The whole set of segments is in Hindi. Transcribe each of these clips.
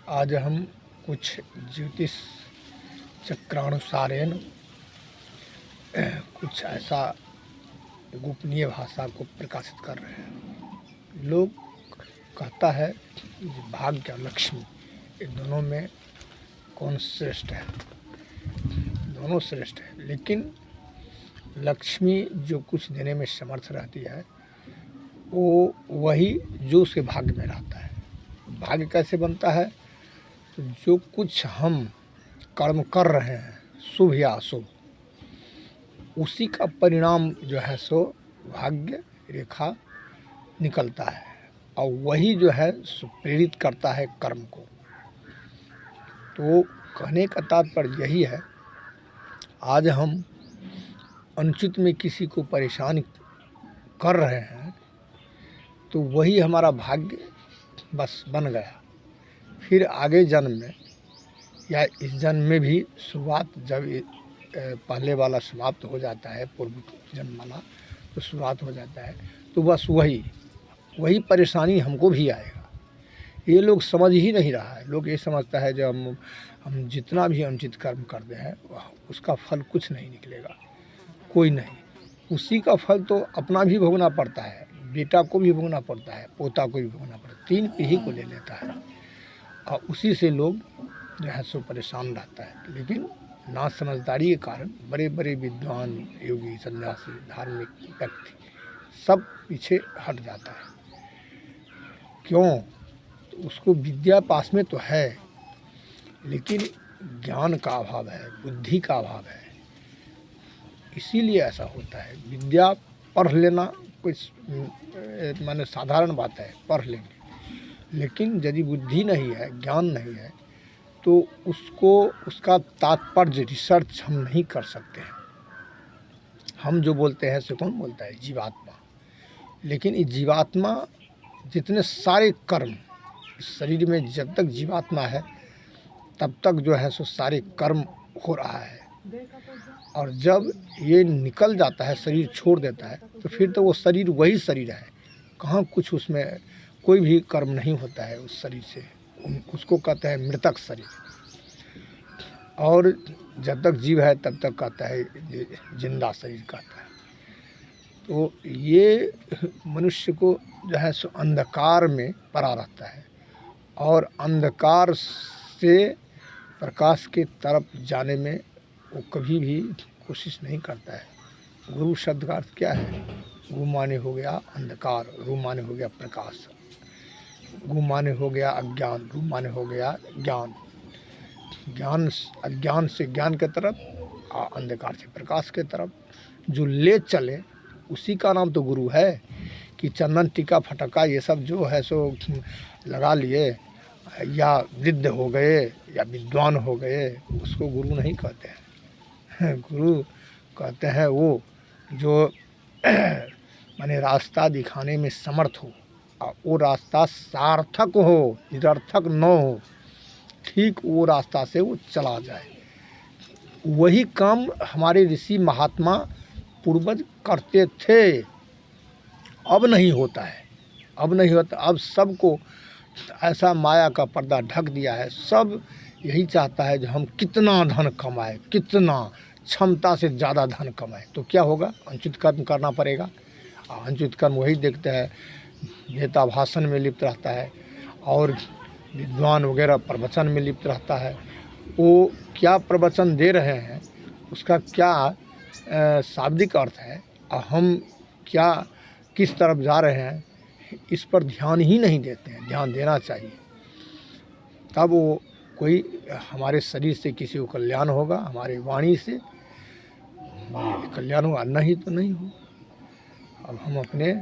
आज हम कुछ ज्योतिष चक्रानुसारेण कुछ ऐसा गोपनीय भाषा को प्रकाशित कर रहे हैं। लोग कहता है कि भाग्य और लक्ष्मी ये दोनों में कौन श्रेष्ठ है। दोनों श्रेष्ठ है, लेकिन लक्ष्मी जो कुछ देने में समर्थ रहती है वो वही जो उसके भाग्य में रहता है। भाग्य कैसे बनता है? तो जो कुछ हम कर्म कर रहे हैं, शुभ या अशुभ, उसी का परिणाम जो है सो भाग्य रेखा निकलता है और वही जो है सो प्रेरित करता है कर्म को। तो कहने का तात्पर्य यही है, आज हम अनुचित में किसी को परेशान कर रहे हैं तो वही हमारा भाग्य बस बन गया। फिर आगे जन्म में या इस जन्म में भी शुरुआत जब पहले वाला समाप्त हो जाता है, पूर्व जन्म वाला तो शुरुआत हो जाता है, तो बस वही परेशानी हमको भी आएगा। ये लोग समझ ही नहीं रहा है। लोग ये समझता है जब हम जितना भी अनुचित कर्म करते हैं उसका फल कुछ नहीं निकलेगा, कोई नहीं। उसी का फल तो अपना भी भोगना पड़ता है, बेटा को भी भोगना पड़ता है, पोता को भी भोगना पड़ता है, 3 पीढ़ी को ले लेता है और उसी से लोग जो है सो परेशान रहता है। लेकिन ना समझदारी के कारण बड़े बड़े विद्वान, योगी, सन्यासी, धार्मिक व्यक्ति सब पीछे हट जाता है। क्यों? तो उसको विद्या पास में तो है, लेकिन ज्ञान का अभाव है, बुद्धि का अभाव है, इसीलिए ऐसा होता है। विद्या पढ़ लेना कुछ माने साधारण बात है, पढ़ लेंगे, लेकिन यदि बुद्धि नहीं है, ज्ञान नहीं है, तो उसका तात्पर्य रिसर्च हम नहीं कर सकते हैं। हम जो बोलते हैं सो कौन बोलता है? जीवात्मा। लेकिन ये जीवात्मा जितने सारे कर्म शरीर में, जब तक जीवात्मा है तब तक जो है सो सारे कर्म हो रहा है, और जब ये निकल जाता है, शरीर छोड़ देता है, तो फिर तो वो शरीर वही शरीर है, कहाँ कुछ उसमें कोई भी कर्म नहीं होता है उस शरीर से। उसको कहते हैं मृतक शरीर। और जब तक जीव है तब तक कहता है जिंदा शरीर कहता है। तो ये मनुष्य को जो है सो अंधकार में पड़ा रहता है और अंधकार से प्रकाश के तरफ जाने में वो कभी भी कोशिश नहीं करता है। गुरु शब्द का अर्थ क्या है? गु माने हो गया अंधकार, रू माने हो गया प्रकाश, गु माने हो गया अज्ञान, रू माने हो गया ज्ञान। ज्ञान अज्ञान से ज्ञान के तरफ, अंधकार से प्रकाश के तरफ जो ले चले, उसी का नाम तो गुरु है। कि चंदन टीका फटका ये सब जो है सो लगा लिए या वृद्ध हो गए या विद्वान हो गए, उसको गुरु नहीं कहते हैं। गुरु कहते हैं वो जो माने रास्ता दिखाने में समर्थ हो और वो रास्ता सार्थक हो, निरर्थक न हो, ठीक वो रास्ता से वो चला जाए। वही काम हमारे ऋषि महात्मा पूर्वज करते थे। अब नहीं होता है, अब नहीं होता। अब सबको ऐसा माया का पर्दा ढक दिया है। सब यही चाहता है जो हम कितना धन कमाए, कितना क्षमता से ज़्यादा धन कमाए। तो क्या होगा? अनुचित कर्म करना पड़ेगा। अनुचित कर्म वही देखते हैं, नेता भाषण में लिप्त रहता है और विद्वान वगैरह प्रवचन में लिप्त रहता है। वो क्या प्रवचन दे रहे हैं, उसका क्या शाब्दिक अर्थ है और हम क्या किस तरफ जा रहे हैं, इस पर ध्यान ही नहीं देते हैं। ध्यान देना चाहिए, तब वो कोई हमारे शरीर से किसी को कल्याण होगा, हमारी वाणी से कल्याण होगा, नहीं तो नहीं हो। अब हम अपने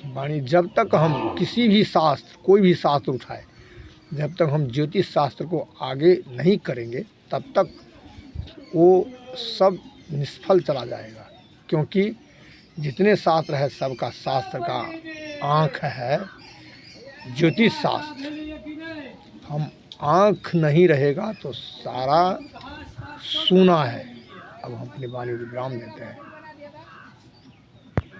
वाणी, जब तक हम किसी भी शास्त्र, कोई भी शास्त्र उठाए, जब तक हम ज्योतिष शास्त्र को आगे नहीं करेंगे तब तक वो सब निष्फल चला जाएगा। क्योंकि जितने शास्त्र है सबका शास्त्र का आँख है ज्योतिष शास्त्र। हम आँख नहीं रहेगा तो सारा सूना है। अब हम अपनी वाणी विराम देते हैं।